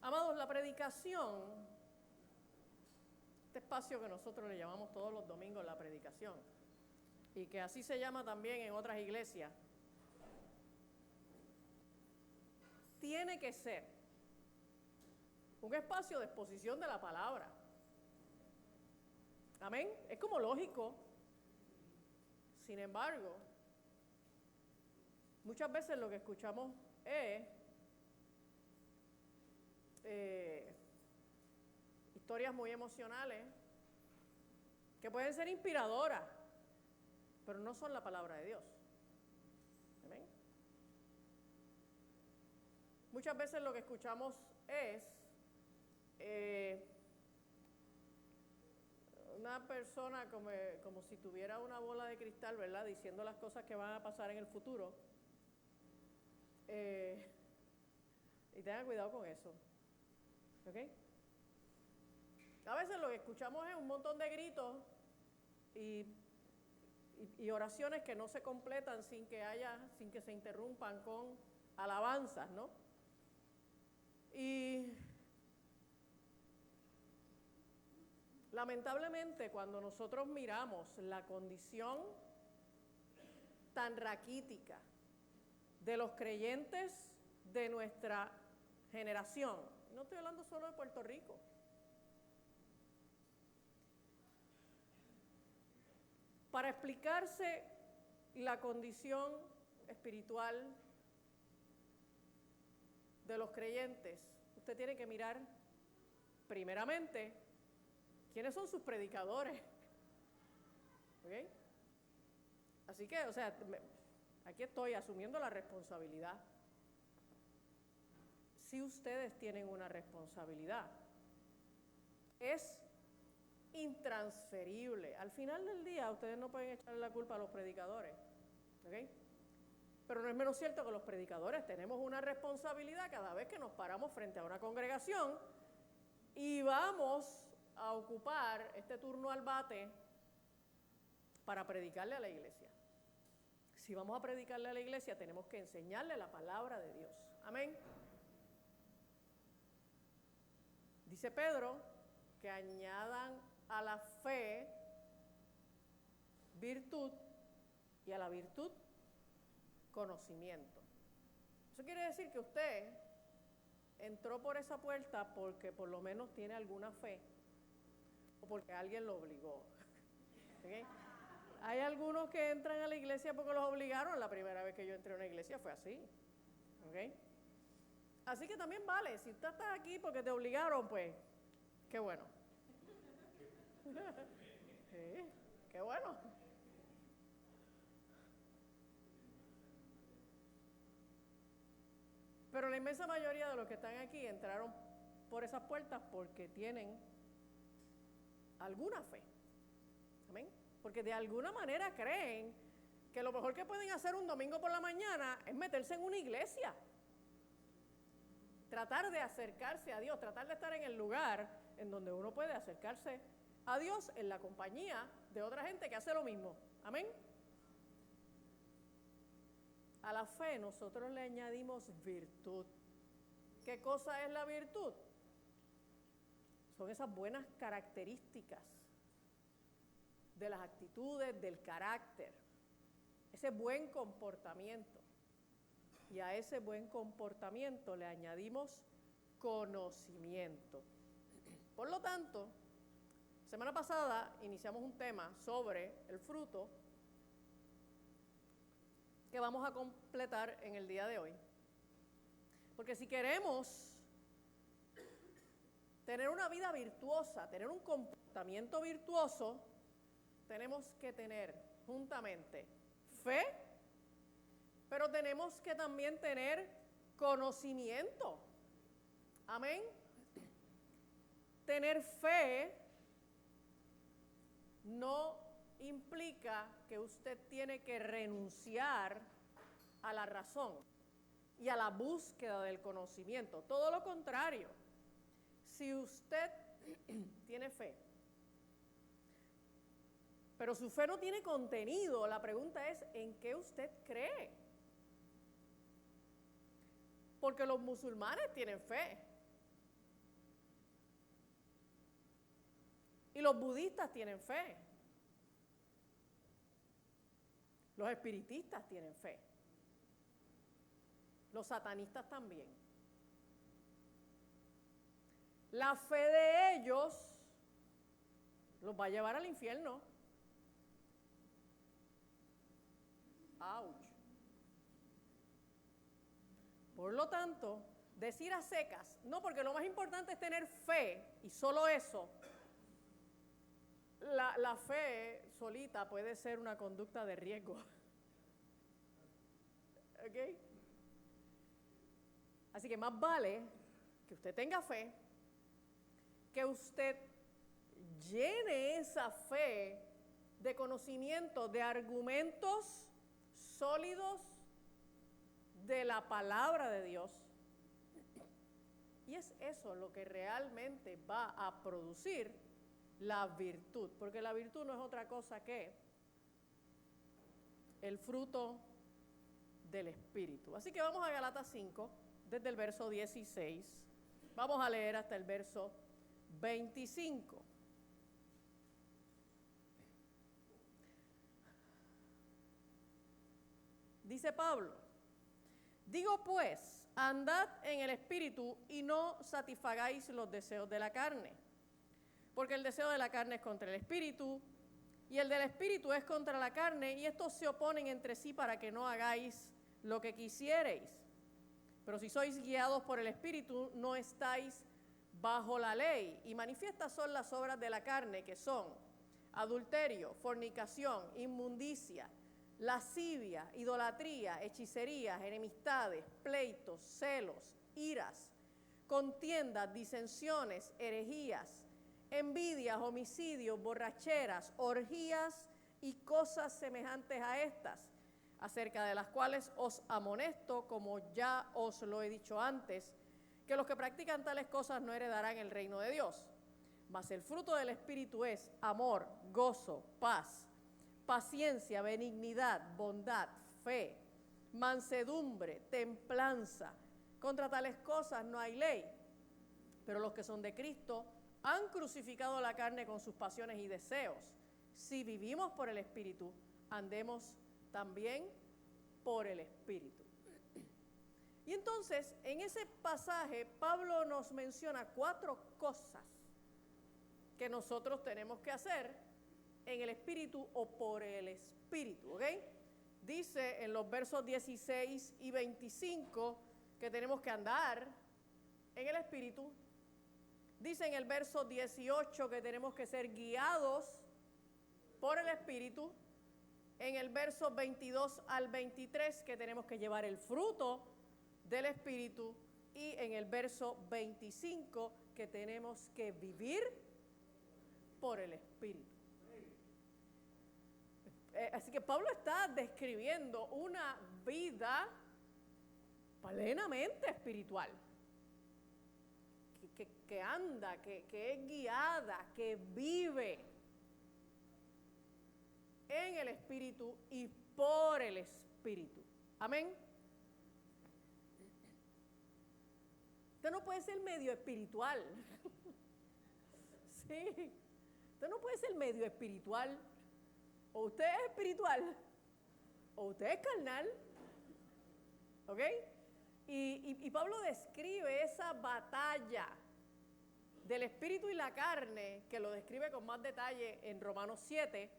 Amados, la predicación, este espacio que nosotros le llamamos todos los domingos la predicación, y que así se llama también en otras iglesias, tiene que ser un espacio de exposición de la palabra. Amén. Es como lógico. Sin embargo, muchas veces lo que escuchamos es historias muy emocionales que pueden ser inspiradoras, pero no son la palabra de Dios. Amén. Muchas veces lo que escuchamos es una persona como si tuviera una bola de cristal, ¿verdad? Diciendo las cosas que van a pasar en el futuro. Y tengan cuidado con eso. ¿Ok? A veces lo que escuchamos es un montón de gritos y oraciones que no se completan sin que se interrumpan con alabanzas, ¿no? Y lamentablemente, cuando nosotros miramos la condición tan raquítica de los creyentes de nuestra generación, no estoy hablando solo de Puerto Rico, para explicarse la condición espiritual de los creyentes, usted tiene que mirar primeramente quiénes son sus predicadores. ¿Ok? Así que, aquí estoy asumiendo la responsabilidad. Si ustedes tienen una responsabilidad, es intransferible. Al final del día, ustedes no pueden echarle la culpa a los predicadores. ¿Ok? Pero no es menos cierto que los predicadores tenemos una responsabilidad cada vez que nos paramos frente a una congregación y vamos a ocupar este turno al bate para predicarle a la iglesia. Si vamos a predicarle a la iglesia, tenemos que enseñarle la palabra de Dios. Amén. Dice Pedro que añadan a la fe virtud y a la virtud conocimiento. Eso quiere decir que usted entró por esa puerta porque por lo menos tiene alguna fe o porque alguien lo obligó. ¿Okay? Hay algunos que entran a la iglesia porque los obligaron. La primera vez que yo entré a una iglesia fue así. ¿Okay? Así que también vale, si usted está aquí porque te obligaron, pues, qué bueno. Sí, qué bueno. Pero la inmensa mayoría de los que están aquí entraron por esas puertas porque tienen alguna fe. Amén. Porque de alguna manera creen que lo mejor que pueden hacer un domingo por la mañana es meterse en una iglesia. Tratar de acercarse a Dios, tratar de estar en el lugar en donde uno puede acercarse a Dios en la compañía de otra gente que hace lo mismo. Amén. A la fe nosotros le añadimos virtud. ¿Qué cosa es la virtud? Son esas buenas características de las actitudes, del carácter, ese buen comportamiento. Y a ese buen comportamiento le añadimos conocimiento. Por lo tanto, semana pasada iniciamos un tema sobre el fruto que vamos a completar en el día de hoy. Porque si queremos tener una vida virtuosa, tener un comportamiento virtuoso, tenemos que tener juntamente fe, pero tenemos que también tener conocimiento. Amén. Tener fe no implica que usted tiene que renunciar a la razón y a la búsqueda del conocimiento. Todo lo contrario. Si usted tiene fe, pero su fe no tiene contenido, la pregunta es, ¿en qué usted cree? Porque los musulmanes tienen fe, Y los budistas tienen fe. Los espiritistas tienen fe. Los satanistas también. La fe de ellos los va a llevar al infierno. ¡Auch! Por lo tanto, decir a secas, no, porque lo más importante es tener fe y solo eso. La fe solita puede ser una conducta de riesgo. ¿Ok? Así que más vale que usted tenga fe, que usted llene esa fe de conocimiento, de argumentos sólidos de la palabra de Dios. Y es eso lo que realmente va a producir la virtud, porque la virtud no es otra cosa que el fruto del Espíritu. Así que vamos a Gálatas 5, desde el verso 16. Vamos a leer hasta el verso 25. Dice Pablo: digo pues, andad en el Espíritu y no satisfagáis los deseos de la carne. Porque el deseo de la carne es contra el Espíritu, y el del Espíritu es contra la carne, y estos se oponen entre sí para que no hagáis lo que quisiereis. Pero si sois guiados por el Espíritu, no estáis bajo la ley. Y manifiestas son las obras de la carne, que son adulterio, fornicación, inmundicia, lascivia, idolatría, hechicerías, enemistades, pleitos, celos, iras, contiendas, disensiones, herejías, envidias, homicidios, borracheras, orgías y cosas semejantes a estas, acerca de las cuales os amonesto, como ya os lo he dicho antes, que los que practican tales cosas no heredarán el reino de Dios. Mas el fruto del Espíritu es amor, gozo, paz, paciencia, benignidad, bondad, fe, mansedumbre, templanza. Contra tales cosas no hay ley. Pero los que son de Cristo han crucificado la carne con sus pasiones y deseos. Si vivimos por el Espíritu, andemos también por el Espíritu. Y entonces, en ese pasaje, Pablo nos menciona 4 cosas que nosotros tenemos que hacer en el Espíritu o por el Espíritu, ¿ok? Dice en los versos 16 y 25 que tenemos que andar en el Espíritu. Dice en el verso 18 que tenemos que ser guiados por el Espíritu. En el verso 22 al 23 que tenemos que llevar el fruto del Espíritu. Y en el verso 25 que tenemos que vivir por el Espíritu. Así que Pablo está describiendo una vida plenamente espiritual. Que anda, que es guiada, que vive en el Espíritu y por el Espíritu. Amén. Usted no puede ser medio espiritual. Sí. Usted no puede ser medio espiritual. O usted es espiritual o usted es carnal. ¿Ok? Y Pablo describe esa batalla del espíritu y la carne, que lo describe con más detalle en Romanos 7.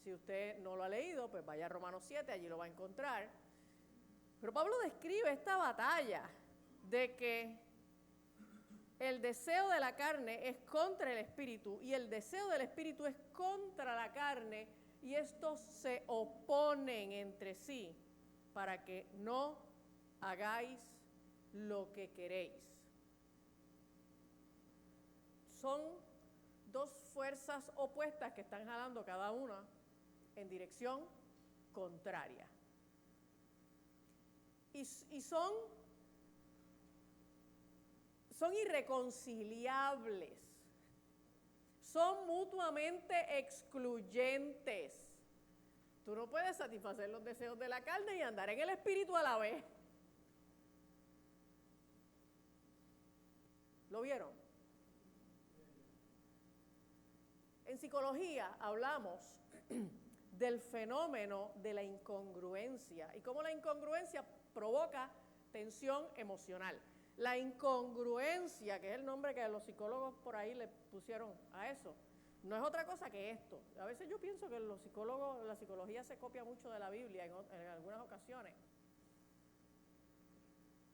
Si usted no lo ha leído, pues vaya a Romanos 7, allí lo va a encontrar. Pero Pablo describe esta batalla de que el deseo de la carne es contra el espíritu y el deseo del espíritu es contra la carne, y estos se oponen entre sí para que no hagáis lo que queréis. Son 2 fuerzas opuestas que están jalando cada una en dirección contraria. Y son irreconciliables. Son mutuamente excluyentes. Tú no puedes satisfacer los deseos de la carne y andar en el espíritu a la vez. ¿Lo vieron? En psicología hablamos del fenómeno de la incongruencia y cómo la incongruencia provoca tensión emocional. La incongruencia, que es el nombre que los psicólogos por ahí le pusieron a eso, no es otra cosa que esto. A veces yo pienso que los psicólogos, la psicología se copia mucho de la Biblia en algunas ocasiones.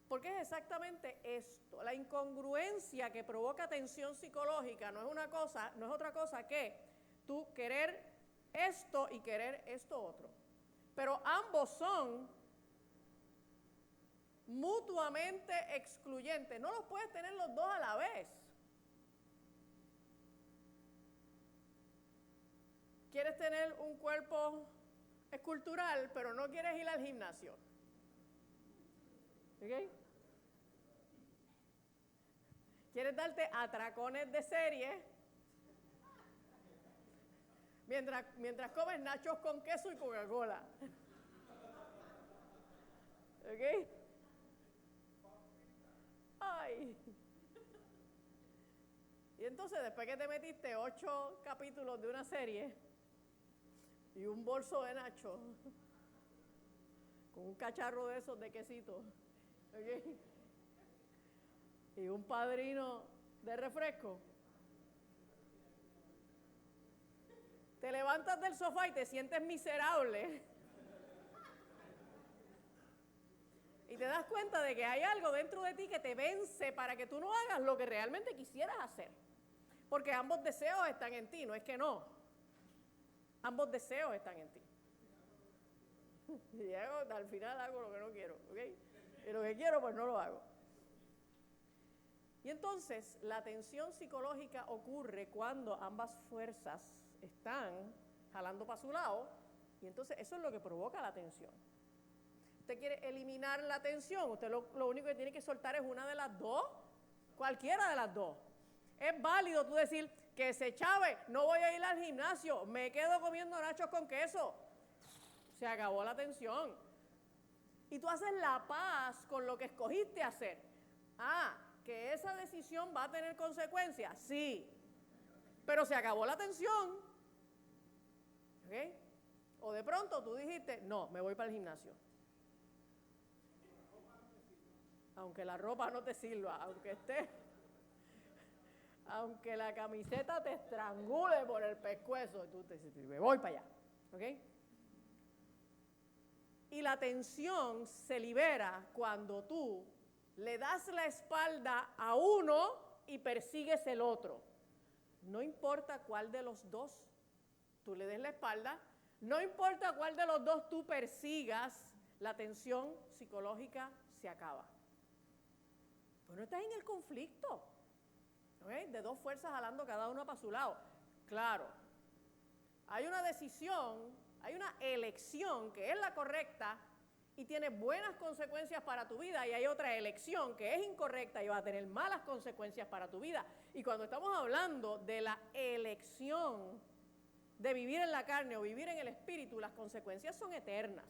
Porque es exactamente esto. La incongruencia que provoca tensión psicológica no es otra cosa que tú querer esto y querer esto otro. Pero ambos son mutuamente excluyentes. No los puedes tener los dos a la vez. Quieres tener un cuerpo escultural, pero no quieres ir al gimnasio. ¿Ok? Quieres darte atracones de serie mientras comes nachos con queso y Coca-Cola. ¿Ok? Ay. Y entonces después que te metiste 8 capítulos de una serie y un bolso de nachos con un cacharro de esos de quesito, ¿ok? Y un padrino de refresco, te levantas del sofá y te sientes miserable y te das cuenta de que hay algo dentro de ti que te vence para que tú no hagas lo que realmente quisieras hacer. Porque ambos deseos están en ti, no es que no. Ambos deseos están en ti. Y al final hago lo que no quiero, ¿ok? Y lo que quiero, pues no lo hago. Y entonces la tensión psicológica ocurre cuando ambas fuerzas están jalando para su lado, y entonces eso es lo que provoca la tensión. Usted quiere eliminar la tensión, usted lo único que tiene que soltar es una de las dos, cualquiera de las dos. Es válido tú decir que se chave, no voy a ir al gimnasio, me quedo comiendo nachos con queso. Se acabó la tensión. Y tú haces la paz con lo que escogiste hacer. Que esa decisión va a tener consecuencias, sí, pero se acabó la tensión. ¿Ok? O de pronto tú dijiste, no, me voy para el gimnasio. Aunque la ropa no te sirva, aunque la camiseta te estrangule por el pescuezo, tú te dices, me voy para allá. ¿Ok? Y la tensión se libera cuando tú le das la espalda a uno y persigues el otro. No importa cuál de los dos tú le des la espalda, no importa cuál de los dos tú persigas, la tensión psicológica se acaba. Pues no estás en el conflicto, ¿okay? De dos fuerzas jalando cada una para su lado. Claro, hay una decisión, hay una elección que es la correcta y tiene buenas consecuencias para tu vida, y hay otra elección que es incorrecta y va a tener malas consecuencias para tu vida. Y cuando estamos hablando de la elección de vivir en la carne o vivir en el espíritu, las consecuencias son eternas.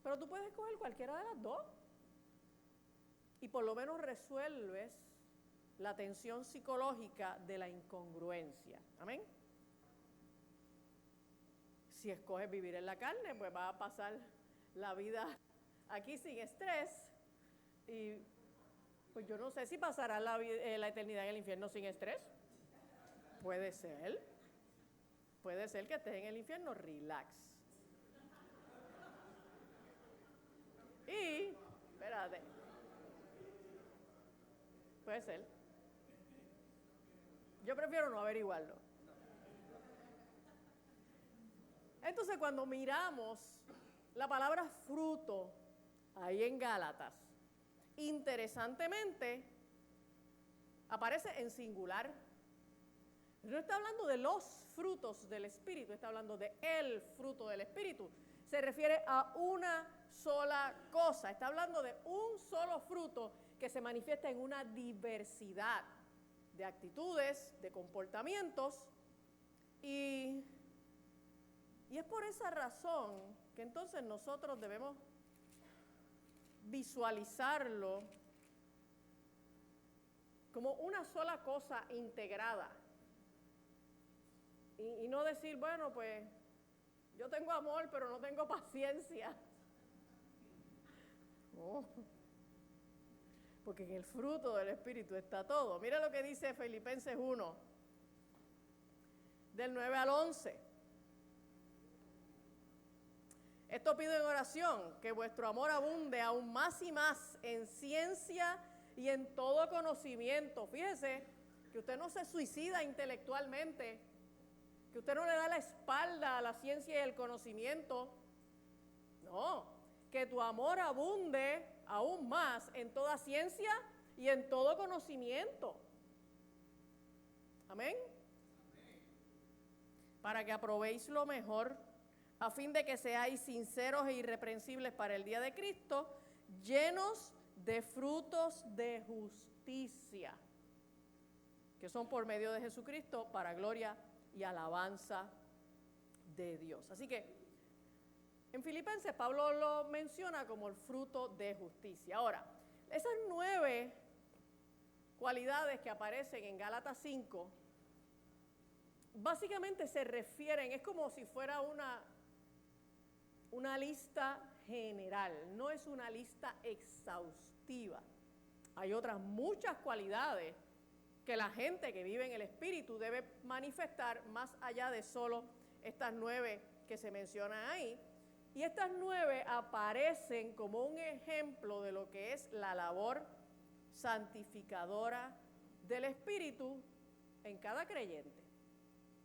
Pero tú puedes escoger cualquiera de las dos y por lo menos resuelves la tensión psicológica de la incongruencia. ¿Amén? Si escoges vivir en la carne, pues vas a pasar la vida aquí sin estrés, y pues yo no sé si pasarás la eternidad en el infierno sin estrés. Puede ser que estés en el infierno relax. Y, espérate, puede ser. Yo prefiero no averiguarlo. Entonces, cuando miramos la palabra fruto ahí en Gálatas, interesantemente aparece en singular. No está hablando de los frutos del Espíritu, está hablando de el fruto del Espíritu. Se refiere a una sola cosa, está hablando de un solo fruto que se manifiesta en una diversidad de actitudes, de comportamientos, y es por esa razón que entonces nosotros debemos visualizarlo como una sola cosa integrada. Y no decir, bueno, pues yo tengo amor, pero no tengo paciencia. No. Porque en el fruto del Espíritu está todo. Mira lo que dice Filipenses 1, del 9 al 11. Esto pido en oración, que vuestro amor abunde aún más y más en ciencia y en todo conocimiento. Fíjese que usted no se suicida intelectualmente, que usted no le da la espalda a la ciencia y el conocimiento. No, que tu amor abunde aún más en toda ciencia y en todo conocimiento. Amén. Para que aprobéis lo mejor, a fin de que seáis sinceros e irreprensibles para el día de Cristo, llenos de frutos de justicia, que son por medio de Jesucristo para gloria y alabanza de Dios. Así que en Filipenses Pablo lo menciona como el fruto de justicia. Ahora, esas 9 cualidades que aparecen en Gálatas 5, básicamente se refieren, es como si fuera una lista general, no es una lista exhaustiva. Hay otras muchas cualidades que la gente que vive en el Espíritu debe manifestar más allá de solo estas 9 que se mencionan ahí. Y estas 9 aparecen como un ejemplo de lo que es la labor santificadora del Espíritu en cada creyente.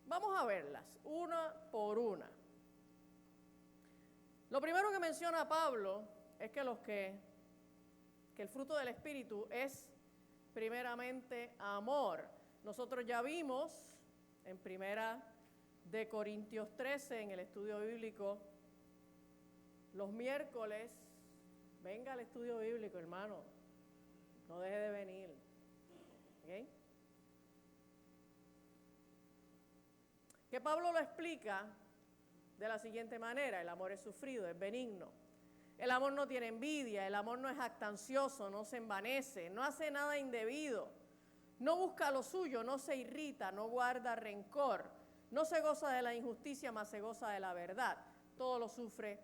Vamos a verlas una por una. Lo primero que menciona Pablo es que el fruto del Espíritu es primeramente amor. Nosotros ya vimos en 1 de Corintios 13, en el estudio bíblico, los miércoles. Venga al estudio bíblico, hermano, no deje de venir. ¿Okay? Que Pablo lo explica de la siguiente manera: el amor es sufrido, es benigno. El amor no tiene envidia, el amor no es jactancioso, no se envanece, no hace nada indebido, no busca lo suyo, no se irrita, no guarda rencor, no se goza de la injusticia, mas se goza de la verdad. Todo lo sufre,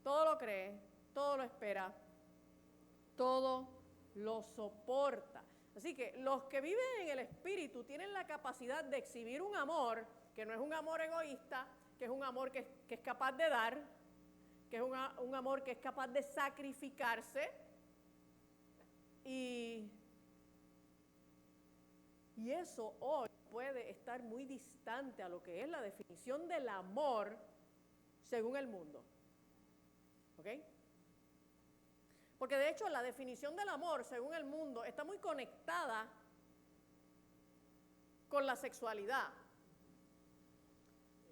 todo lo cree, todo lo espera, todo lo soporta. Así que los que viven en el Espíritu tienen la capacidad de exhibir un amor que no es un amor egoísta, que es un amor que es capaz de dar, que es un amor que es capaz de sacrificarse, y eso hoy puede estar muy distante a lo que es la definición del amor según el mundo. ¿Ok? Porque de hecho la definición del amor según el mundo está muy conectada con la sexualidad.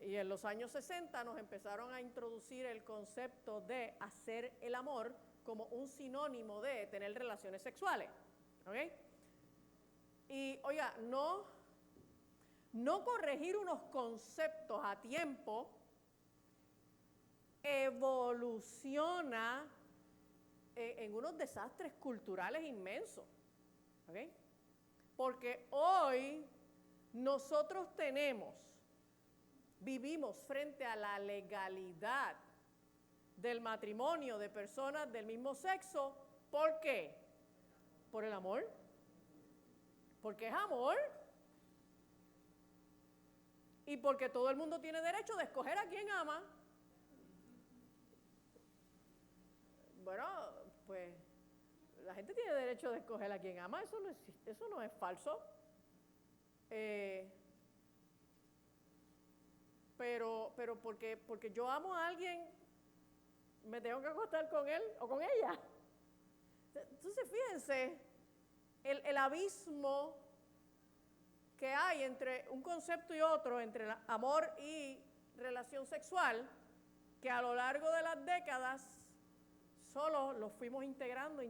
Y en los años 60 nos empezaron a introducir el concepto de hacer el amor como un sinónimo de tener relaciones sexuales. ¿Ok? Y oiga, no corregir unos conceptos a tiempo evoluciona en unos desastres culturales inmensos. ¿Ok? Porque hoy nosotros vivimos frente a la legalidad del matrimonio de personas del mismo sexo. ¿Por qué? Por el amor. Porque es amor. Y porque todo el mundo tiene derecho de escoger a quién ama. Bueno, pues la gente tiene derecho de escoger a quién ama, eso no existe, eso no es falso. Pero porque yo amo a alguien, me tengo que acostar con él o con ella. Entonces, fíjense el abismo que hay entre un concepto y otro, entre amor y relación sexual, que a lo largo de las décadas solo los fuimos integrando,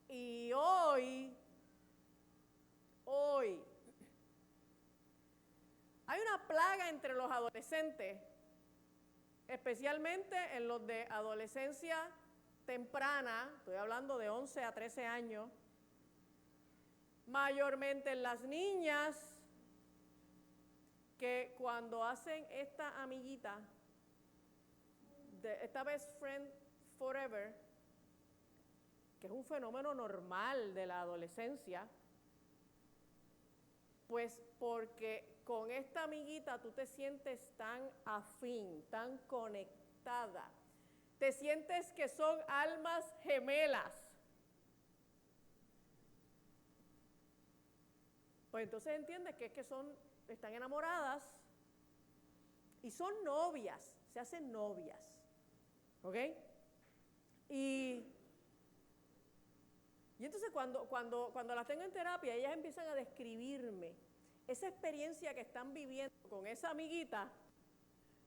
y hoy hay una plaga entre los adolescentes, especialmente en los de adolescencia temprana, estoy hablando de 11 a 13 años, mayormente en las niñas, que cuando hacen esta amiguita, esta best friend forever, que es un fenómeno normal de la adolescencia, pues porque con esta amiguita tú te sientes tan afín, tan conectada, te sientes que son almas gemelas. Pues entonces entiendes que es que están enamoradas y son novias, se hacen novias, ¿ok? Y entonces cuando las tengo en terapia, ellas empiezan a describirme esa experiencia que están viviendo con esa amiguita.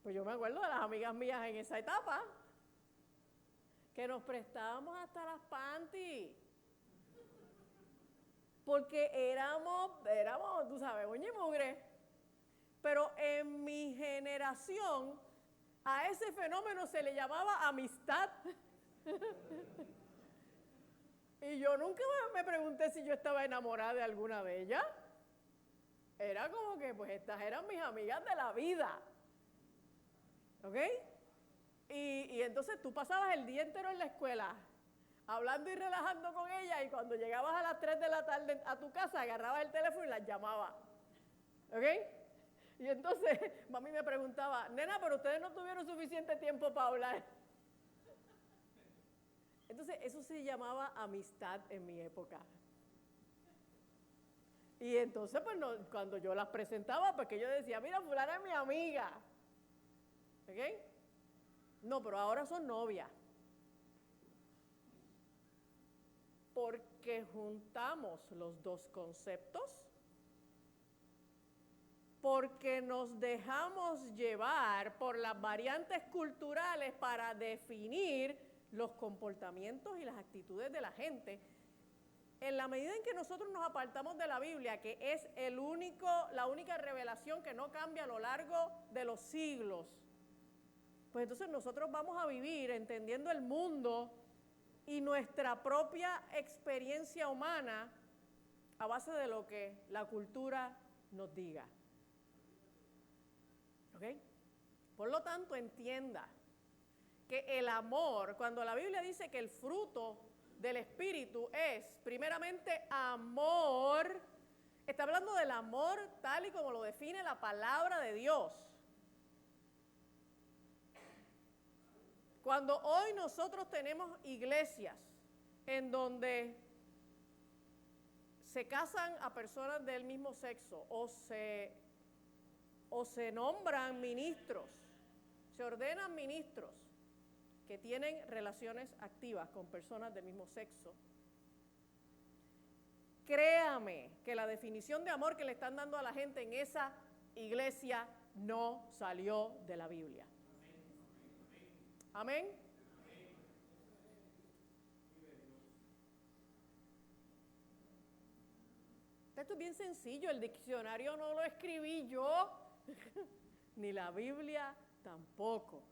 Pues yo me acuerdo de las amigas mías en esa etapa, que nos prestábamos hasta las panties, porque éramos, tú sabes, uña y mugre. Pero en mi generación, a ese fenómeno se le llamaba amistad. Y yo nunca me pregunté si yo estaba enamorada de alguna de ellas. Era como que, pues, estas eran mis amigas de la vida. ¿Ok? Y entonces tú pasabas el día entero en la escuela, hablando y relajando con ella, y cuando llegabas a las 3 de la tarde a tu casa, agarrabas el teléfono y las llamabas. ¿Ok? Y entonces mami me preguntaba, nena, pero ustedes no tuvieron suficiente tiempo para hablar. Entonces eso se llamaba amistad en mi época. Y entonces pues no, cuando yo las presentaba, pues que yo decía, mira, fulana es mi amiga. ¿Ok? No, pero ahora son novias. Porque juntamos los dos conceptos, porque nos dejamos llevar por las variantes culturales para definir los comportamientos y las actitudes de la gente. En la medida en que nosotros nos apartamos de la Biblia, que es la única revelación que no cambia a lo largo de los siglos, pues entonces nosotros vamos a vivir entendiendo el mundo y nuestra propia experiencia humana a base de lo que la cultura nos diga. ¿Ok? Por lo tanto, entienda que el amor, cuando la Biblia dice que el fruto del Espíritu es primeramente amor, está hablando del amor tal y como lo define la palabra de Dios. Cuando hoy nosotros tenemos iglesias en donde se casan a personas del mismo sexo o se nombran ministros, se ordenan ministros que tienen relaciones activas con personas del mismo sexo, créame que la definición de amor que le están dando a la gente en esa iglesia no salió de la Biblia. Amén. Esto es bien sencillo, el diccionario no lo escribí yo, ni la Biblia tampoco.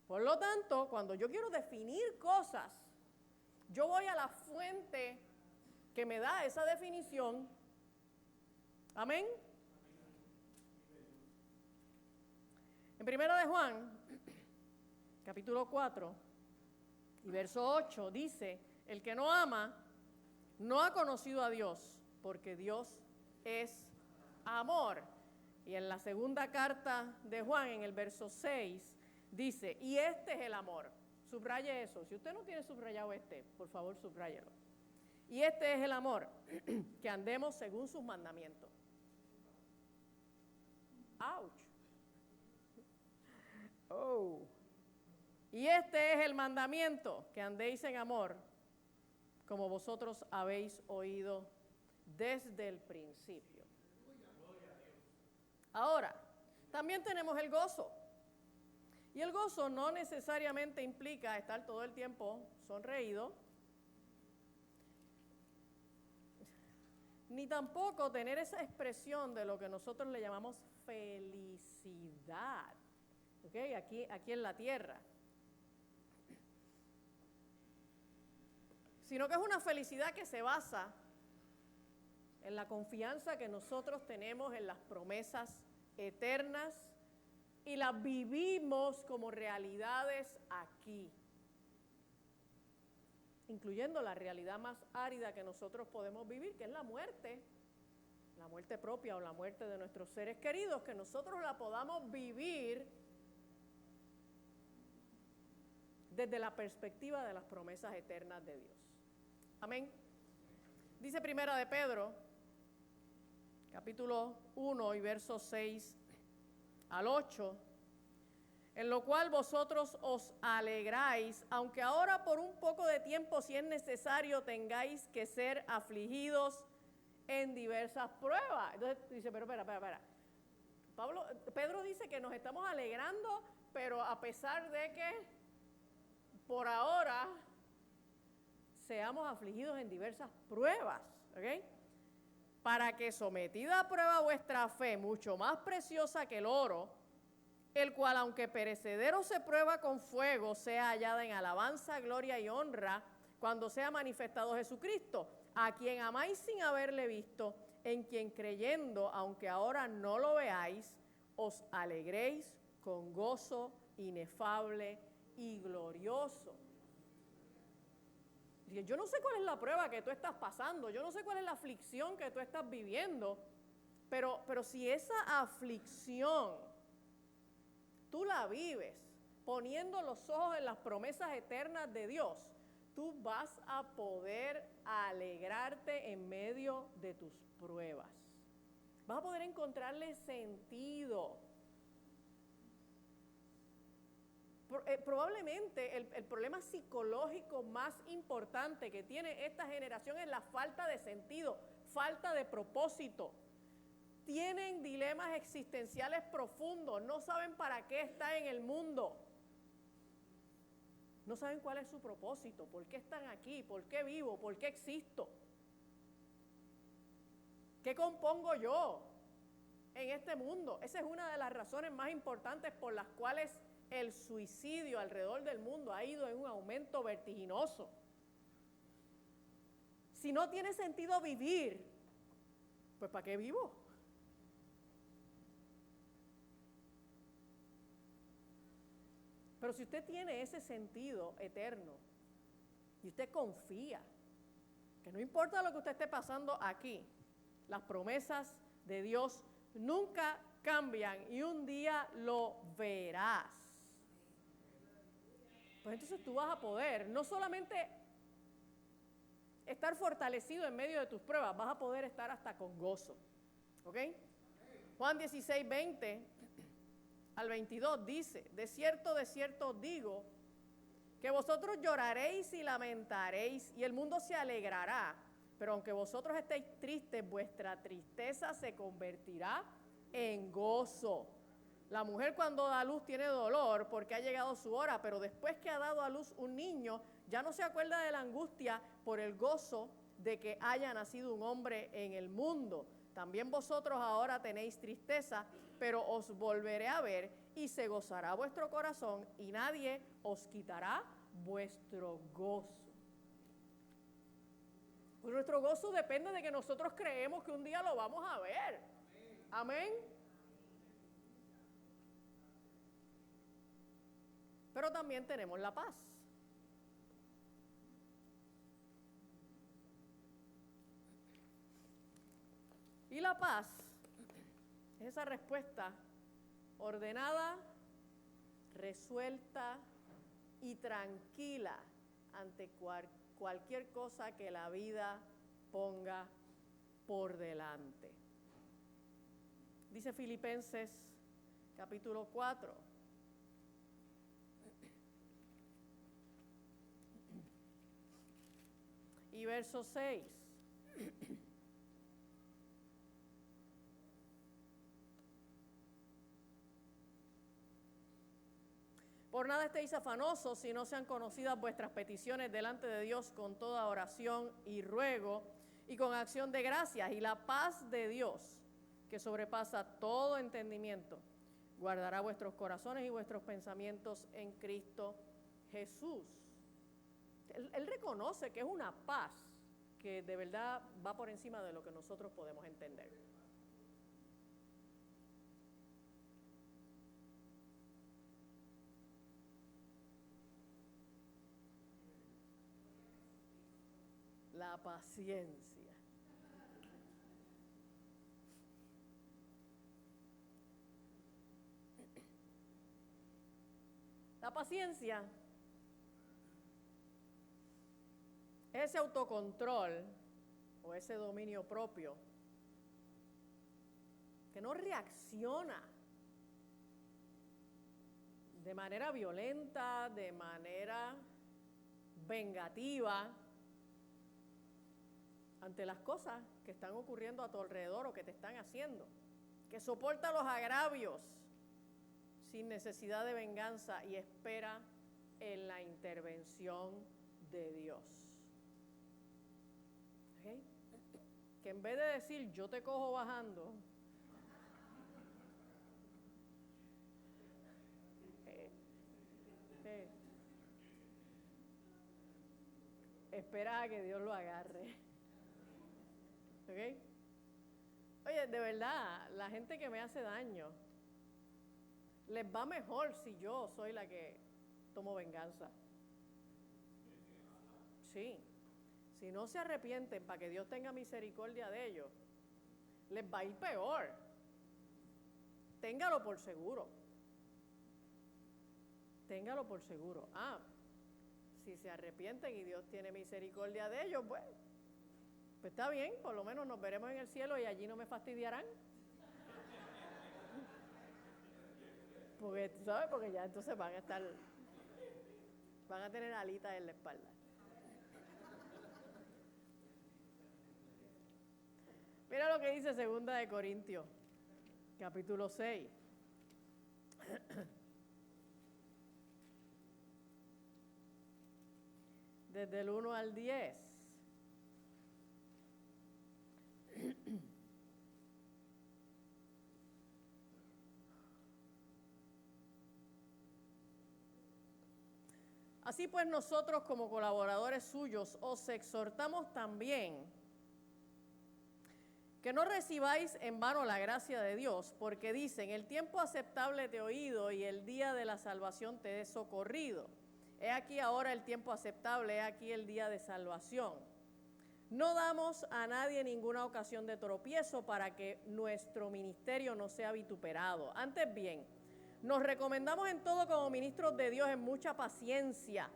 Por lo tanto, cuando yo quiero definir cosas, yo voy a la fuente que me da esa definición. Amén. En 1 de Juan, capítulo 4 y verso 8 dice, el que no ama no ha conocido a Dios, porque Dios es amor. Y en la segunda carta de Juan, en el verso 6, dice, y este es el amor. Subraye eso. Si usted no tiene subrayado por favor, subráyelo. Y este es el amor, que andemos según sus mandamientos. ¡Auch! ¡Oh! Y este es el mandamiento, que andéis en amor, como vosotros habéis oído desde el principio. Ahora, también tenemos el gozo. Y el gozo no necesariamente implica estar todo el tiempo sonreído, ni tampoco tener esa expresión de lo que nosotros le llamamos felicidad, ¿okay? Aquí en la tierra. Sino que es una felicidad que se basa en la confianza que nosotros tenemos en las promesas eternas y las vivimos como realidades aquí, incluyendo la realidad más árida que nosotros podemos vivir, que es la muerte propia o la muerte de nuestros seres queridos, que nosotros la podamos vivir desde la perspectiva de las promesas eternas de Dios. Amén. Dice Primera de Pedro, capítulo 1 y versos 6 al 8, en lo cual vosotros os alegráis, aunque ahora por un poco de tiempo, si es necesario, tengáis que ser afligidos en diversas pruebas. Entonces dice, pero espera. Pedro dice que nos estamos alegrando, pero a pesar de que por ahora seamos afligidos en diversas pruebas, ¿ok? Para que sometida a prueba vuestra fe, mucho más preciosa que el oro, el cual aunque perecedero se prueba con fuego, sea hallada en alabanza, gloria y honra, cuando sea manifestado Jesucristo, a quien amáis sin haberle visto, en quien creyendo, aunque ahora no lo veáis, os alegréis con gozo inefable y glorioso. Yo no sé cuál es la prueba que tú estás pasando, yo no sé cuál es la aflicción que tú estás viviendo, pero si esa aflicción tú la vives poniendo los ojos en las promesas eternas de Dios, tú vas a poder alegrarte en medio de tus pruebas. Vas a poder encontrarle sentido. Probablemente el problema psicológico más importante que tiene esta generación es la falta de sentido, falta de propósito. Tienen dilemas existenciales profundos, no saben para qué está en el mundo. No saben cuál es su propósito, por qué están aquí, por qué vivo, por qué existo. ¿Qué compongo yo en este mundo? Esa es una de las razones más importantes por las cuales el suicidio alrededor del mundo ha ido en un aumento vertiginoso. Si no tiene sentido vivir, pues ¿para qué vivo? Pero si usted tiene ese sentido eterno y usted confía que no importa lo que usted esté pasando aquí, las promesas de Dios nunca cambian y un día lo verás. Pues entonces tú vas a poder no solamente estar fortalecido en medio de tus pruebas, vas a poder estar hasta con gozo. ¿Ok? Juan 16, 20 al 22 dice, de cierto os digo, que vosotros lloraréis y lamentaréis, y el mundo se alegrará, pero aunque vosotros estéis tristes, vuestra tristeza se convertirá en gozo. La mujer cuando da a luz tiene dolor porque ha llegado su hora, pero después que ha dado a luz un niño, ya no se acuerda de la angustia por el gozo de que haya nacido un hombre en el mundo. También vosotros ahora tenéis tristeza, pero os volveré a ver y se gozará vuestro corazón y nadie os quitará vuestro gozo. Pues nuestro gozo depende de que nosotros creemos que un día lo vamos a ver. Amén. Pero también tenemos la paz. Y la paz es esa respuesta ordenada, resuelta y tranquila ante cualquier cosa que la vida ponga por delante. Dice Filipenses capítulo 4. Y verso 6. Por nada estéis afanosos, si no sean conocidas vuestras peticiones delante de Dios con toda oración y ruego y con acción de gracias. Y la paz de Dios, que sobrepasa todo entendimiento, guardará vuestros corazones y vuestros pensamientos en Cristo Jesús. Él reconoce que es una paz que de verdad va por encima de lo que nosotros podemos entender. La paciencia. La paciencia es ese autocontrol o ese dominio propio que no reacciona de manera violenta, de manera vengativa ante las cosas que están ocurriendo a tu alrededor o que te están haciendo, que soporta los agravios sin necesidad de venganza y espera en la intervención de Dios. ¿Okay? Que en vez de decir yo te cojo bajando, espera a que Dios lo agarre. ¿Ok? Oye, de verdad, la gente que me hace daño, les va mejor si yo soy la que tomo venganza. Sí. Si no se arrepienten para que Dios tenga misericordia de ellos, les va a ir peor. Téngalo por seguro. Téngalo por seguro. Si se arrepienten y Dios tiene misericordia de ellos, pues está bien, por lo menos nos veremos en el cielo y allí no me fastidiarán. Porque, ¿sabes? Porque ya entonces van a tener alitas en la espalda. Mira lo que dice 2 de Corintios, capítulo 6. Desde el 1 al 10. Así pues nosotros como colaboradores suyos os exhortamos también que no recibáis en vano la gracia de Dios, porque dicen, el tiempo aceptable te he oído y el día de la salvación te he socorrido. He aquí ahora el tiempo aceptable, he aquí el día de salvación. No damos a nadie ninguna ocasión de tropiezo para que nuestro ministerio no sea vituperado. Antes bien, nos recomendamos en todo como ministros de Dios en mucha paciencia,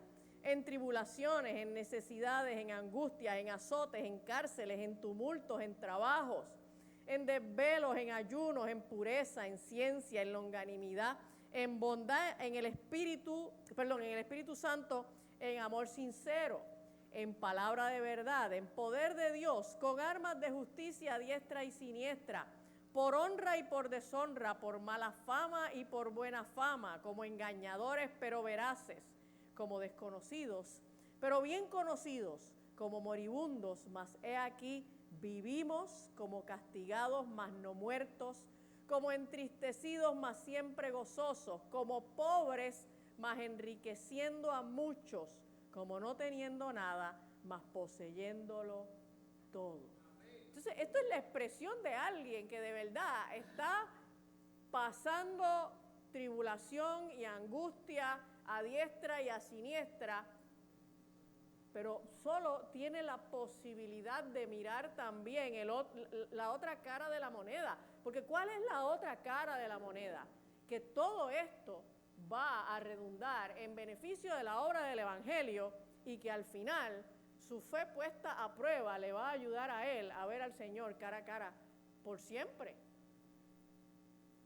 en tribulaciones, en necesidades, en angustias, en azotes, en cárceles, en tumultos, en trabajos, en desvelos, en ayunos, en pureza, en ciencia, en longanimidad, en bondad, en el Espíritu Santo, en amor sincero, en palabra de verdad, en poder de Dios, con armas de justicia a diestra y siniestra, por honra y por deshonra, por mala fama y por buena fama, como engañadores pero veraces, como desconocidos, pero bien conocidos, como moribundos, mas he aquí vivimos, como castigados, mas no muertos, como entristecidos, mas siempre gozosos, como pobres, mas enriqueciendo a muchos, como no teniendo nada, mas poseyéndolo todo. Entonces, esto es la expresión de alguien que de verdad está pasando tribulación y angustia a diestra y a siniestra, pero solo tiene la posibilidad de mirar también la otra cara de la moneda. Porque ¿cuál es la otra cara de la moneda? Que todo esto va a redundar en beneficio de la obra del Evangelio y que al final su fe puesta a prueba le va a ayudar a él a ver al Señor cara a cara por siempre.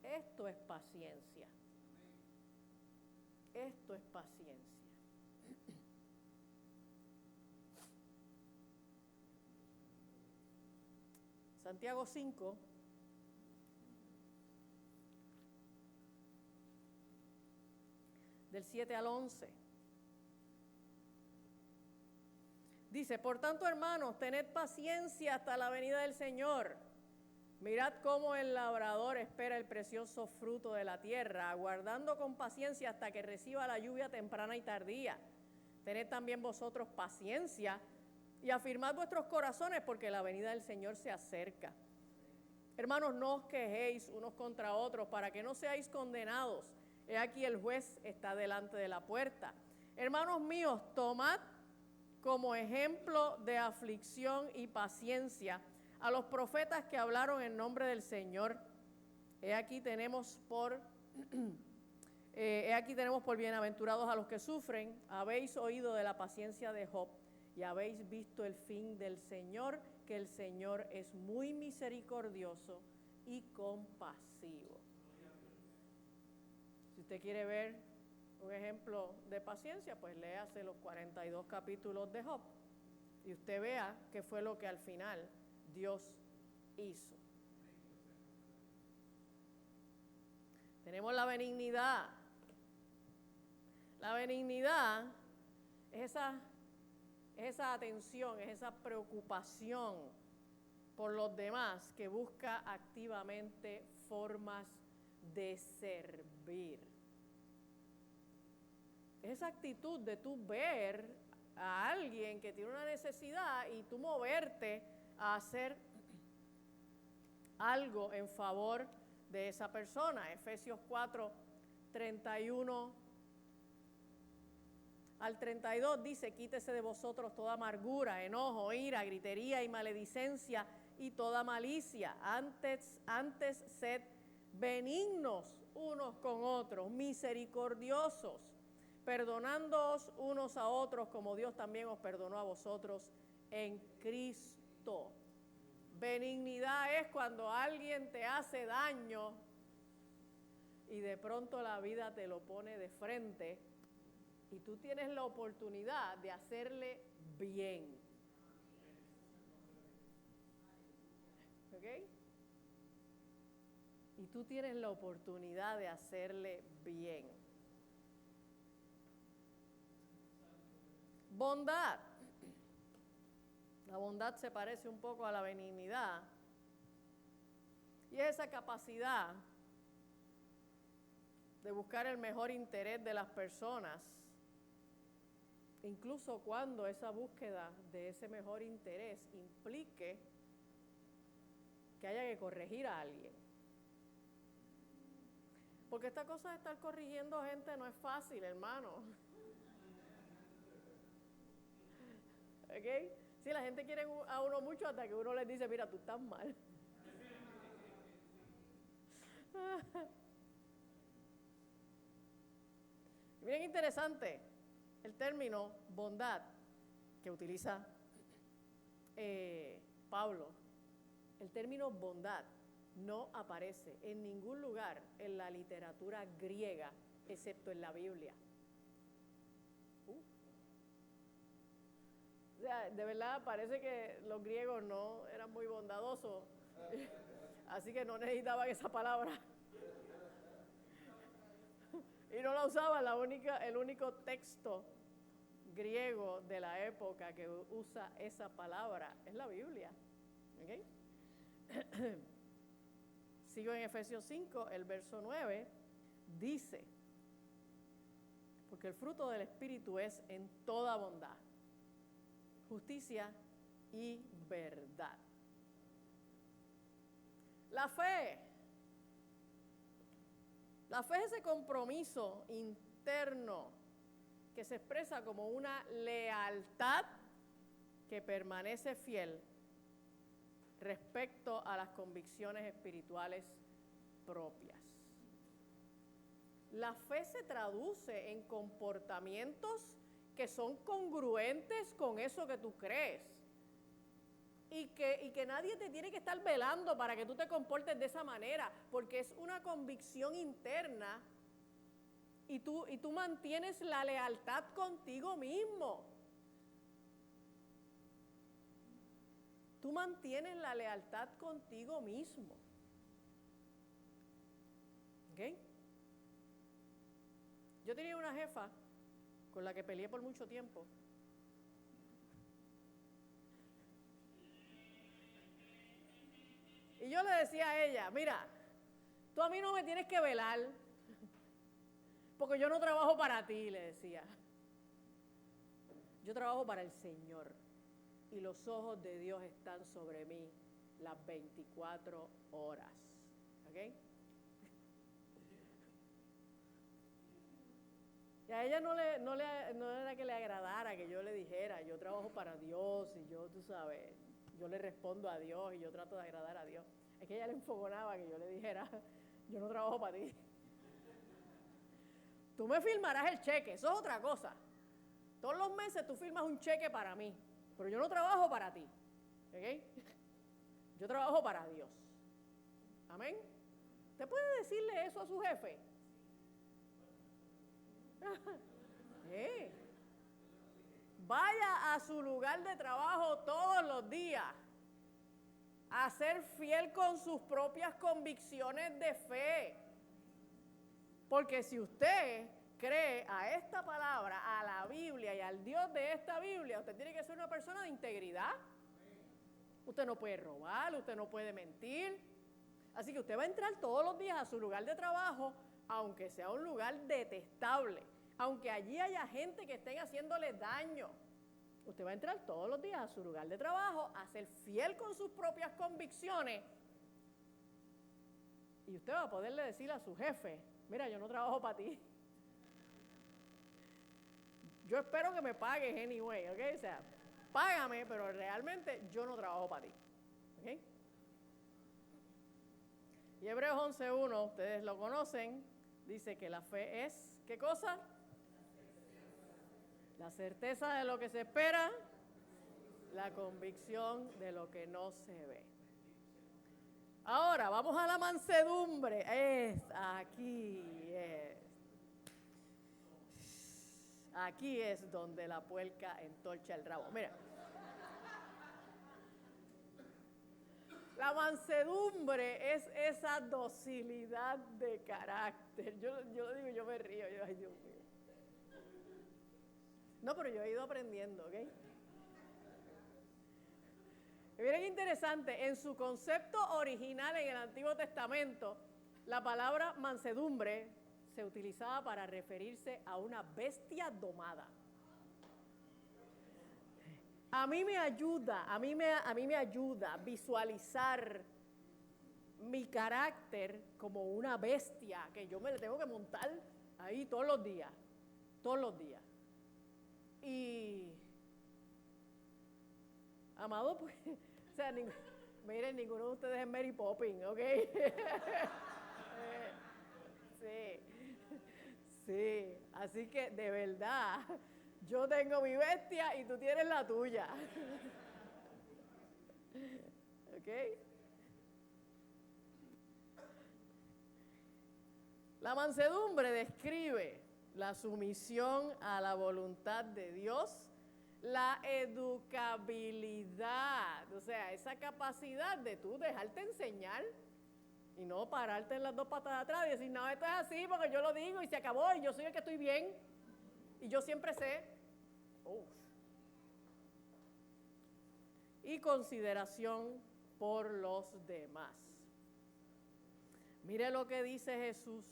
Esto es paciencia. Esto es paciencia. Santiago 5, del 7 al 11. Dice, por tanto, hermanos, tened paciencia hasta la venida del Señor. Mirad cómo el labrador espera el precioso fruto de la tierra, aguardando con paciencia hasta que reciba la lluvia temprana y tardía. Tened también vosotros paciencia y afirmad vuestros corazones porque la venida del Señor se acerca. Hermanos, no os quejéis unos contra otros para que no seáis condenados. He aquí el juez está delante de la puerta. Hermanos míos, tomad como ejemplo de aflicción y paciencia a los profetas que hablaron en nombre del Señor. He aquí tenemos por bienaventurados a los que sufren. Habéis oído de la paciencia de Job y habéis visto el fin del Señor, que el Señor es muy misericordioso y compasivo. Si usted quiere ver un ejemplo de paciencia, pues léase los 42 capítulos de Job y usted vea qué fue lo que al final Dios hizo. Tenemos la benignidad. La benignidad es esa atención, es esa preocupación por los demás que busca activamente formas de servir. Es esa actitud de tú ver a alguien que tiene una necesidad y tú moverte a hacer algo en favor de esa persona. Efesios 4, 31 al 32 dice: quítese de vosotros toda amargura, enojo, ira, gritería y maledicencia y toda malicia. Antes sed benignos unos con otros, misericordiosos, perdonándoos unos a otros como Dios también os perdonó a vosotros en Cristo. Benignidad es cuando alguien te hace daño y de pronto la vida te lo pone de frente y tú tienes la oportunidad de hacerle bien. ¿Ok? Y tú tienes la oportunidad de hacerle bien. Bondad. La bondad se parece un poco a la benignidad y es esa capacidad de buscar el mejor interés de las personas, incluso cuando esa búsqueda de ese mejor interés implique que haya que corregir a alguien. Porque esta cosa de estar corrigiendo gente no es fácil, hermano. ¿Ok? Sí, la gente quiere a uno mucho hasta que uno les dice: mira, tú estás mal. Bien interesante el término bondad que utiliza Pablo. El término bondad no aparece en ningún lugar en la literatura griega, excepto en la Biblia. O sea, de verdad parece que los griegos no eran muy bondadosos, así que no necesitaban esa palabra. Y no la usaban. El único texto griego de la época que usa esa palabra es la Biblia. ¿Okay? Sigo en Efesios 5, el verso 9, dice: porque el fruto del Espíritu es en toda bondad, justicia y verdad. La fe es ese compromiso interno que se expresa como una lealtad que permanece fiel respecto a las convicciones espirituales propias. La fe se traduce en comportamientos que son congruentes con eso que tú crees. Y que nadie te tiene que estar velando para que tú te comportes de esa manera, porque es una convicción interna y tú mantienes la lealtad contigo mismo. Tú mantienes la lealtad contigo mismo. ¿Ok? Yo tenía una jefa con la que peleé por mucho tiempo. Y yo le decía a ella: mira, tú a mí no me tienes que velar, porque yo no trabajo para ti, le decía. Yo trabajo para el Señor. y los ojos de Dios están sobre mí las 24 horas. ¿Ok? Y a ella no era que le agradara que yo le dijera, yo trabajo para Dios y yo, tú sabes, yo le respondo a Dios y yo trato de agradar a Dios. Es que a ella le enfogonaba que yo le dijera, yo no trabajo para ti. Tú me firmarás el cheque, eso es otra cosa. Todos los meses tú firmas un cheque para mí, pero yo no trabajo para ti. ¿Ok? Yo trabajo para Dios. Amén. ¿Usted puede decirle eso a su jefe? Vaya a su lugar de trabajo todos los días a ser fiel con sus propias convicciones de fe. Porque si usted cree a esta palabra, a la Biblia y al Dios de esta Biblia, usted tiene que ser una persona de integridad. Usted no puede robar, usted no puede mentir. Así que usted va a entrar todos los días a su lugar de trabajo, aunque sea un lugar detestable, aunque allí haya gente que estén haciéndole daño. Usted va a entrar todos los días a su lugar de trabajo, a ser fiel con sus propias convicciones. Y usted va a poderle decir a su jefe, mira, yo no trabajo para ti. Yo espero que me pagues anyway, ¿ok? O sea, págame, pero realmente yo no trabajo para ti. ¿Ok? Y Hebreos 11:1, ustedes lo conocen, dice que la fe es, ¿qué cosa? La certeza de lo que se espera, la convicción de lo que no se ve. Ahora, vamos a la mansedumbre. Aquí es donde la puerca entorcha el rabo. Mira. La mansedumbre es esa docilidad de carácter. Yo digo, yo me río. Ay, Dios mío. No, pero yo he ido aprendiendo, ¿ok? Y miren qué interesante, en su concepto original en el Antiguo Testamento, la palabra mansedumbre se utilizaba para referirse a una bestia domada. A mí me ayuda a visualizar mi carácter como una bestia que yo me le tengo que montar ahí todos los días. Y, amado, pues, o sea, miren, ninguno de ustedes es Mary Poppins, ¿ok? Sí, así que de verdad, yo tengo mi bestia y tú tienes la tuya. ¿Ok? La mansedumbre describe la sumisión a la voluntad de Dios, la educabilidad, o sea, esa capacidad de tú dejarte enseñar y no pararte en las dos patas de atrás y decir, no, esto es así porque yo lo digo y se acabó y yo soy el que estoy bien y yo siempre sé. Y consideración por los demás. Mire lo que dice Jesús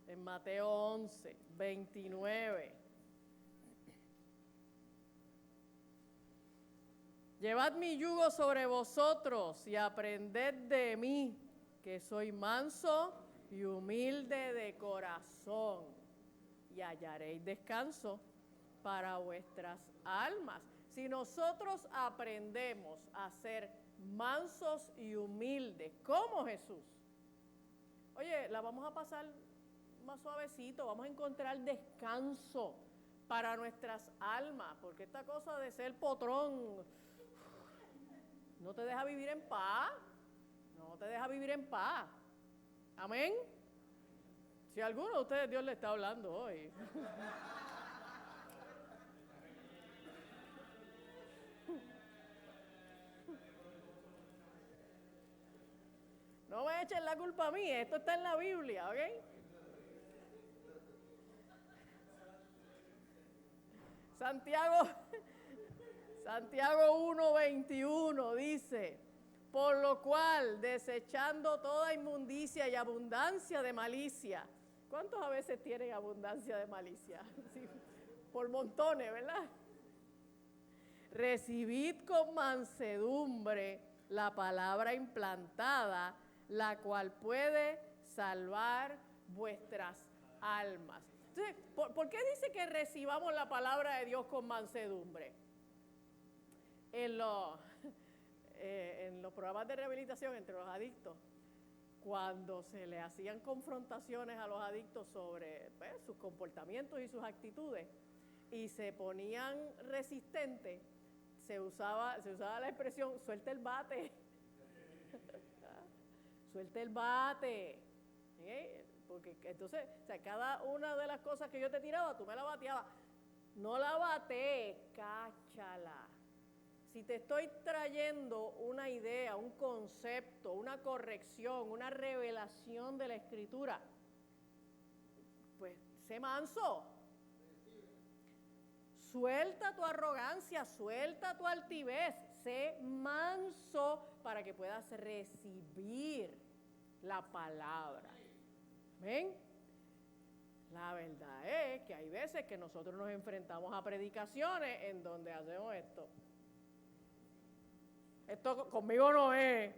en Mateo 11:29. Llevad mi yugo sobre vosotros y aprended de mí, que soy manso y humilde de corazón, y hallaréis descanso para vuestras almas. Si nosotros aprendemos a ser mansos y humildes como Jesús, oye, la vamos a pasar más suavecito, vamos a encontrar descanso para nuestras almas, porque esta cosa de ser potrón no te deja vivir en paz, amén. Si a alguno de ustedes Dios le está hablando hoy. No me echen la culpa a mí, esto está en la Biblia, ¿ok? Santiago 1:21 dice, por lo cual, desechando toda inmundicia y abundancia de malicia. ¿Cuántos a veces tienen abundancia de malicia? Sí, por montones, ¿verdad? recibid con mansedumbre la palabra implantada, la cual puede salvar vuestras almas. Entonces, ¿por qué dice que recibamos la palabra de Dios con mansedumbre? En los programas de rehabilitación entre los adictos, cuando se le hacían confrontaciones a los adictos sobre sus comportamientos y sus actitudes, y se ponían resistentes, se usaba la expresión, suelta el bate. Suelta el bate. Porque entonces, o sea, cada una de las cosas que yo te tiraba, tú me la bateabas. No la batees, cáchala. Si te estoy trayendo una idea, un concepto, una corrección, una revelación de la Escritura, pues sé manso. Suelta tu arrogancia, suelta tu altivez, sé manso para que puedas recibir la palabra. ¿Ven? La verdad es que hay veces que nosotros nos enfrentamos a predicaciones en donde hacemos esto. Esto conmigo no es.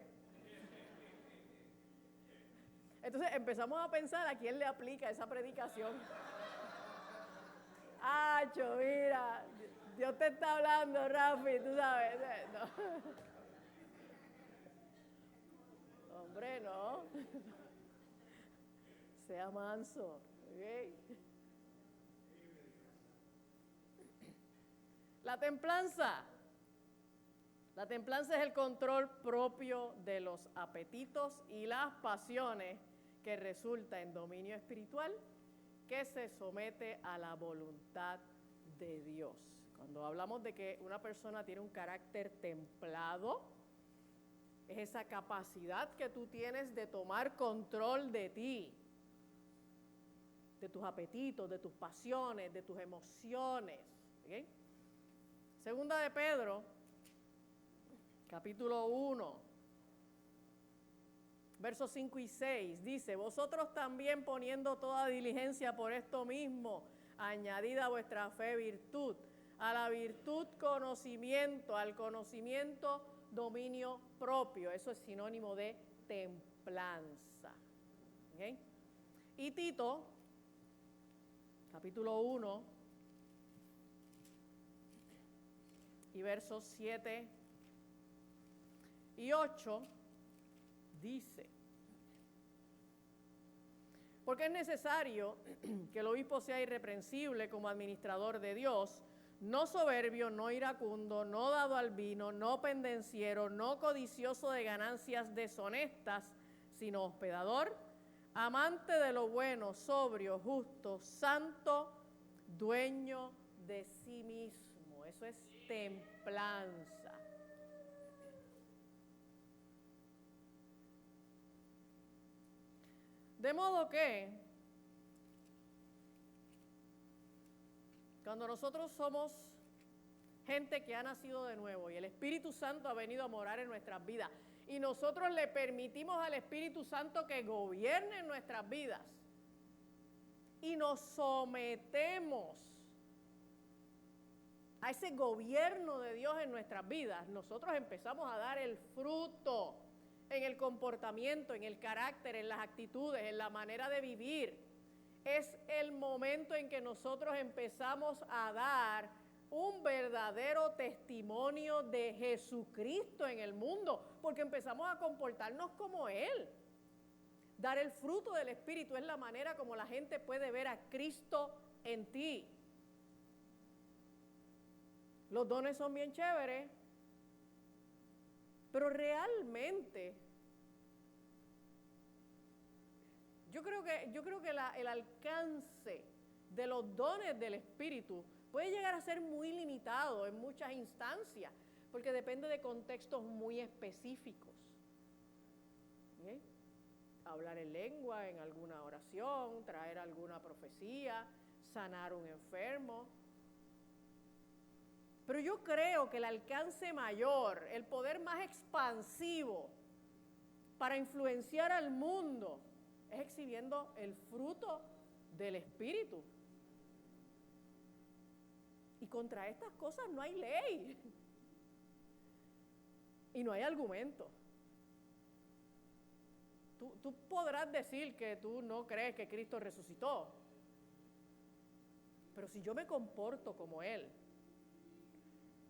Entonces empezamos a pensar a quién le aplica esa predicación. ¡Acho, mira! Dios te está hablando, Rafi, tú sabes. No. Hombre, no. Sea manso. ¿Okay? La templanza. La templanza es el control propio de los apetitos y las pasiones que resulta en dominio espiritual que se somete a la voluntad de Dios. Cuando hablamos de que una persona tiene un carácter templado, es esa capacidad que tú tienes de tomar control de ti, de tus apetitos, de tus pasiones, de tus emociones. ¿Okay? Segunda de Pedro, capítulo 1. Versos 5 y 6, dice, vosotros también poniendo toda diligencia por esto mismo, añadid a vuestra fe virtud, a la virtud conocimiento, al conocimiento dominio propio. Eso es sinónimo de templanza. ¿Okay? Y Tito, capítulo 1, y versos 7 y 8, dice, porque es necesario que el obispo sea irreprensible como administrador de Dios, no soberbio, no iracundo, no dado al vino, no pendenciero, no codicioso de ganancias deshonestas, sino hospedador, amante de lo bueno, sobrio, justo, santo, dueño de sí mismo. Eso es templanza. De modo que, cuando nosotros somos gente que ha nacido de nuevo y el Espíritu Santo ha venido a morar en nuestras vidas y nosotros le permitimos al Espíritu Santo que gobierne en nuestras vidas y nos sometemos a ese gobierno de Dios en nuestras vidas, nosotros empezamos a dar el fruto en el comportamiento, en el carácter, en las actitudes, en la manera de vivir. Es el momento en que nosotros empezamos a dar un verdadero testimonio de Jesucristo en el mundo, porque empezamos a comportarnos como Él. Dar el fruto del Espíritu es la manera como la gente puede ver a Cristo en ti. Los dones son bien chéveres, pero realmente, yo creo que el alcance de los dones del Espíritu puede llegar a ser muy limitado en muchas instancias, porque depende de contextos muy específicos. ¿Okay? Hablar en lengua, en alguna oración, traer alguna profecía, sanar un enfermo. Pero yo creo que el alcance mayor, el poder más expansivo para influenciar al mundo es exhibiendo el fruto del Espíritu. ¿Y contra estas cosas no hay ley. Y no hay argumento. Tú podrás decir que tú no crees que Cristo resucitó. Pero si yo me comporto como Él,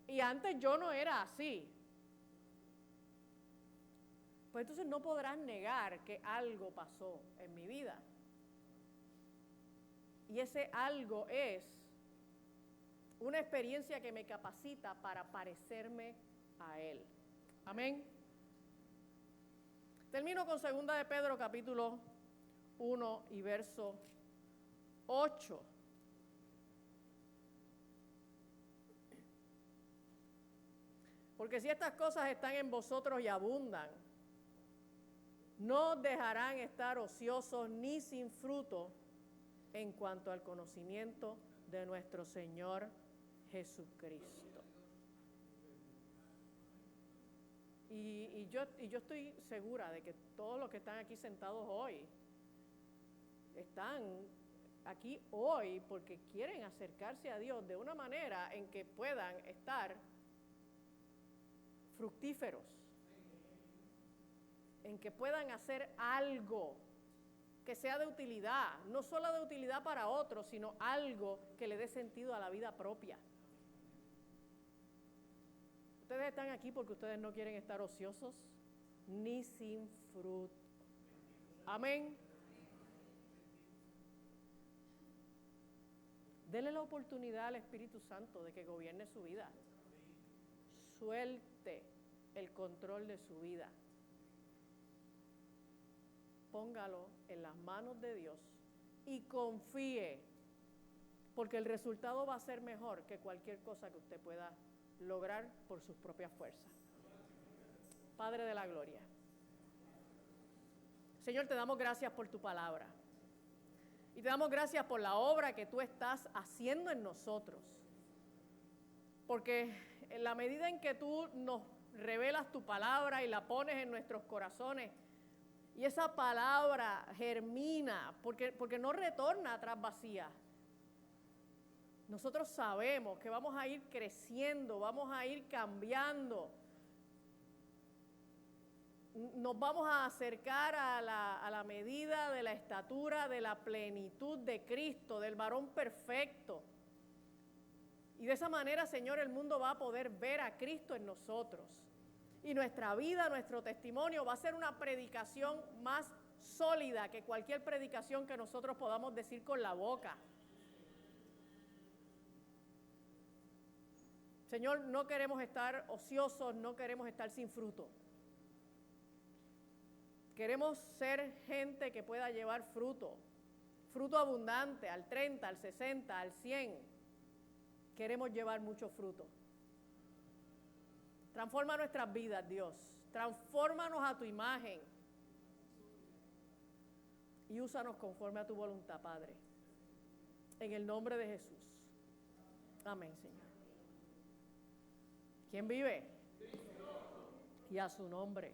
y antes yo no era así, pues entonces no podrás negar que algo pasó en mi vida. Y ese algo es una experiencia que me capacita para parecerme a Él. Amén. Termino con 2 de Pedro capítulo 1 y verso 8. Porque si estas cosas están en vosotros y abundan, no os dejarán estar ociosos ni sin fruto en cuanto al conocimiento de nuestro Señor Jesucristo. Y yo estoy segura de que todos los que están aquí sentados hoy están aquí hoy porque quieren acercarse a Dios de una manera en que puedan estar fructíferos, en que puedan hacer algo que sea de utilidad, no solo de utilidad para otros, sino algo que le dé sentido a la vida propia. Ustedes están aquí porque ustedes no quieren estar ociosos ni sin fruto. Amén. Dele la oportunidad al Espíritu Santo de que gobierne su vida. Suelte el control de su vida. Póngalo en las manos de Dios y confíe, porque el resultado va a ser mejor que cualquier cosa que usted pueda lograr por sus propias fuerzas. Padre de la gloria, Señor, te damos gracias por tu palabra y te damos gracias por la obra que tú estás haciendo en nosotros, porque en la medida en que tú nos revelas tu palabra y la pones en nuestros corazones, y esa palabra germina, porque no retorna atrás vacía. Nosotros sabemos que vamos a ir creciendo, vamos a ir cambiando. Nos vamos a acercar a la medida de la estatura, de la plenitud de Cristo, del varón perfecto. Y de esa manera, Señor, el mundo va a poder ver a Cristo en nosotros. Y nuestra vida, nuestro testimonio va a ser una predicación más sólida que cualquier predicación que nosotros podamos decir con la boca. Señor, no queremos estar ociosos, no queremos estar sin fruto. Queremos ser gente que pueda llevar fruto, fruto abundante, al 30, al 60, al 100. Queremos llevar mucho fruto. Transforma nuestras vidas, Dios. Transfórmanos a tu imagen. Y úsanos conforme a tu voluntad, Padre. En el nombre de Jesús. Amén, Señor. ¿Quién vive? Y a su nombre.